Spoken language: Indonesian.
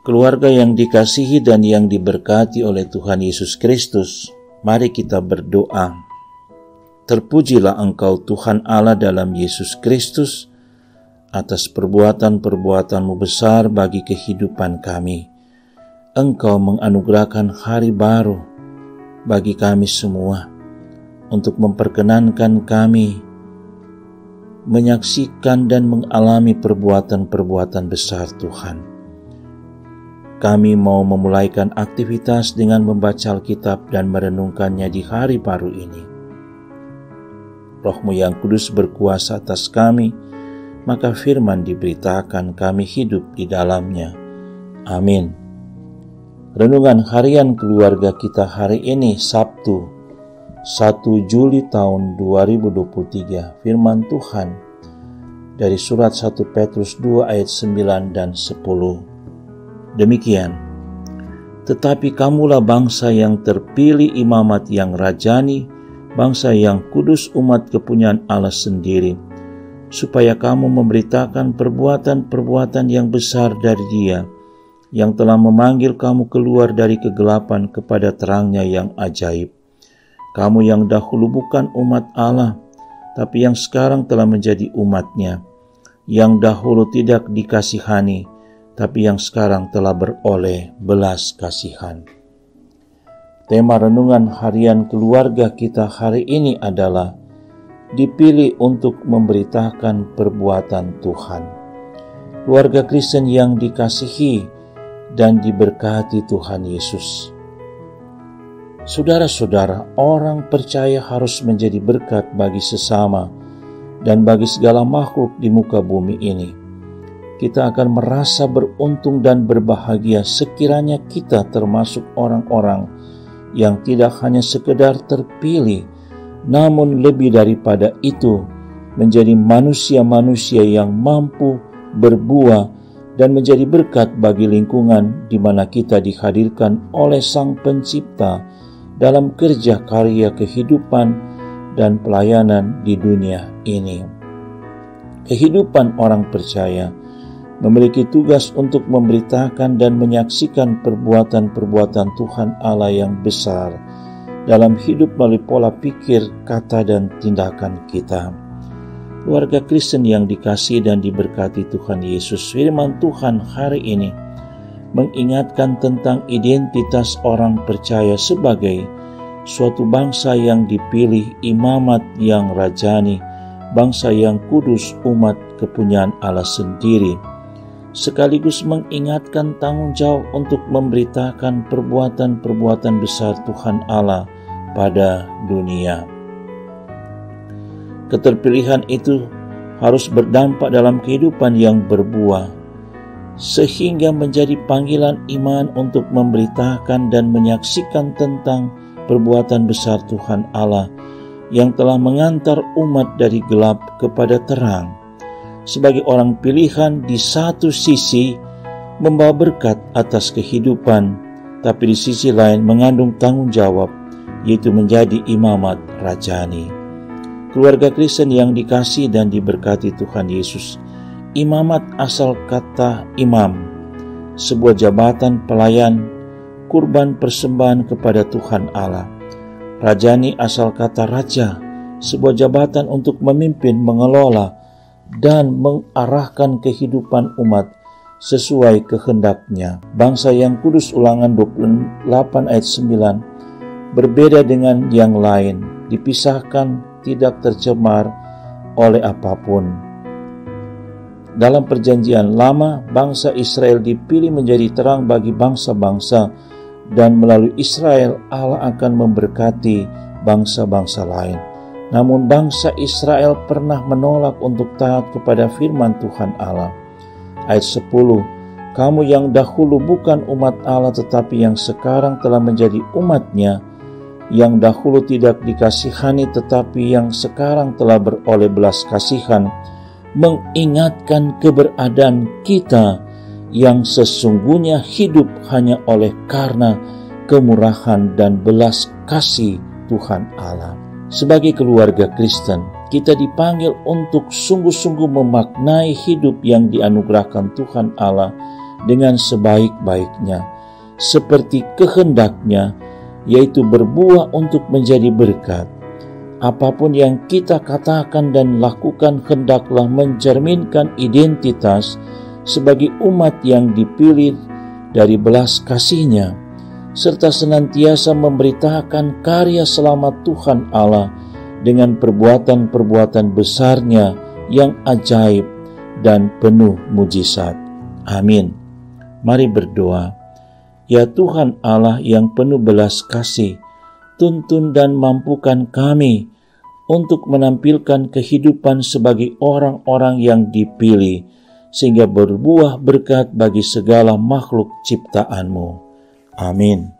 Keluarga yang dikasihi dan yang diberkati oleh Tuhan Yesus Kristus, mari kita berdoa. Terpujilah Engkau Tuhan Allah dalam Yesus Kristus atas perbuatan-perbuatan-Mu besar bagi kehidupan kami. Engkau menganugerahkan hari baru bagi kami semua untuk memperkenankan kami menyaksikan dan mengalami perbuatan-perbuatan besar Tuhan. Kami mau memulaikan aktivitas dengan membaca Alkitab dan merenungkannya di hari baru ini. Roh-Mu yang kudus berkuasa atas kami, maka firman diberitakan, kami hidup di dalamnya. Amin. Renungan harian keluarga kita hari ini, Sabtu 1 Juli tahun 2023. Firman Tuhan dari surat 1 Petrus 2 ayat 9 dan 10. Demikian, tetapi kamulah bangsa yang terpilih, imamat yang rajani, bangsa yang kudus, umat kepunyaan Allah sendiri, supaya kamu memberitakan perbuatan-perbuatan yang besar dari Dia, yang telah memanggil kamu keluar dari kegelapan kepada terangnya yang ajaib. Kamu yang dahulu bukan umat Allah, tapi yang sekarang telah menjadi umat-Nya, yang dahulu tidak dikasihani, tapi yang sekarang telah beroleh belas kasihan. Tema renungan harian keluarga kita hari ini adalah dipilih untuk memberitakan perbuatan Tuhan. Keluarga Kristen yang dikasihi dan diberkati Tuhan Yesus. Saudara-saudara, orang percaya harus menjadi berkat bagi sesama dan bagi segala makhluk di muka bumi ini. Kita akan merasa beruntung dan berbahagia sekiranya kita termasuk orang-orang yang tidak hanya sekedar terpilih, namun lebih daripada itu menjadi manusia-manusia yang mampu berbuah dan menjadi berkat bagi lingkungan di mana kita dihadirkan oleh Sang Pencipta dalam kerja karya kehidupan dan pelayanan di dunia ini. Kehidupan orang percaya memiliki tugas untuk memberitakan dan menyaksikan perbuatan-perbuatan Tuhan Allah yang besar dalam hidup melalui pola pikir, kata, dan tindakan kita. Keluarga Kristen yang dikasihi dan diberkati Tuhan Yesus, firman Tuhan hari ini mengingatkan tentang identitas orang percaya sebagai suatu bangsa yang dipilih, imamat yang rajani, bangsa yang kudus, umat kepunyaan Allah sendiri, sekaligus mengingatkan tanggung jawab untuk memberitakan perbuatan-perbuatan besar Tuhan Allah pada dunia. Keterpilihan itu harus berdampak dalam kehidupan yang berbuah, sehingga menjadi panggilan iman untuk memberitakan dan menyaksikan tentang perbuatan besar Tuhan Allah yang telah mengantar umat dari gelap kepada terang. Sebagai orang pilihan, di satu sisi membawa berkat atas kehidupan, tapi di sisi lain mengandung tanggung jawab, yaitu menjadi imamat rajani. Keluarga Kristen yang dikasihi dan diberkati Tuhan Yesus, imamat asal kata imam, sebuah jabatan pelayan, kurban persembahan kepada Tuhan Allah. Rajani asal kata raja, sebuah jabatan untuk memimpin, mengelola, dan mengarahkan kehidupan umat sesuai kehendaknya. Bangsa yang kudus, Ulangan 28 ayat 9, berbeda dengan yang lain, dipisahkan, tidak tercemar oleh apapun. Dalam perjanjian lama, bangsa Israel dipilih menjadi terang bagi bangsa-bangsa, dan melalui Israel Allah akan memberkati bangsa-bangsa lain. Namun bangsa Israel pernah menolak untuk taat kepada firman Tuhan Allah. Ayat 10, kamu yang dahulu bukan umat Allah tetapi yang sekarang telah menjadi umat-Nya, yang dahulu tidak dikasihani tetapi yang sekarang telah beroleh belas kasihan, mengingatkan keberadaan kita yang sesungguhnya hidup hanya oleh karena kemurahan dan belas kasih Tuhan Allah. Sebagai keluarga Kristen, kita dipanggil untuk sungguh-sungguh memaknai hidup yang dianugerahkan Tuhan Allah dengan sebaik-baiknya, seperti kehendak-Nya, yaitu berbuah untuk menjadi berkat. Apapun yang kita katakan dan lakukan hendaklah mencerminkan identitas sebagai umat yang dipilih dari belas kasih-Nya, serta senantiasa memberitakan karya selamat Tuhan Allah dengan perbuatan-perbuatan besar-Nya yang ajaib dan penuh mujizat. Amin. Mari berdoa. Ya Tuhan Allah yang penuh belas kasih, tuntun dan mampukan kami untuk menampilkan kehidupan sebagai orang-orang yang dipilih, sehingga berbuah berkat bagi segala makhluk ciptaan-Mu. Amin.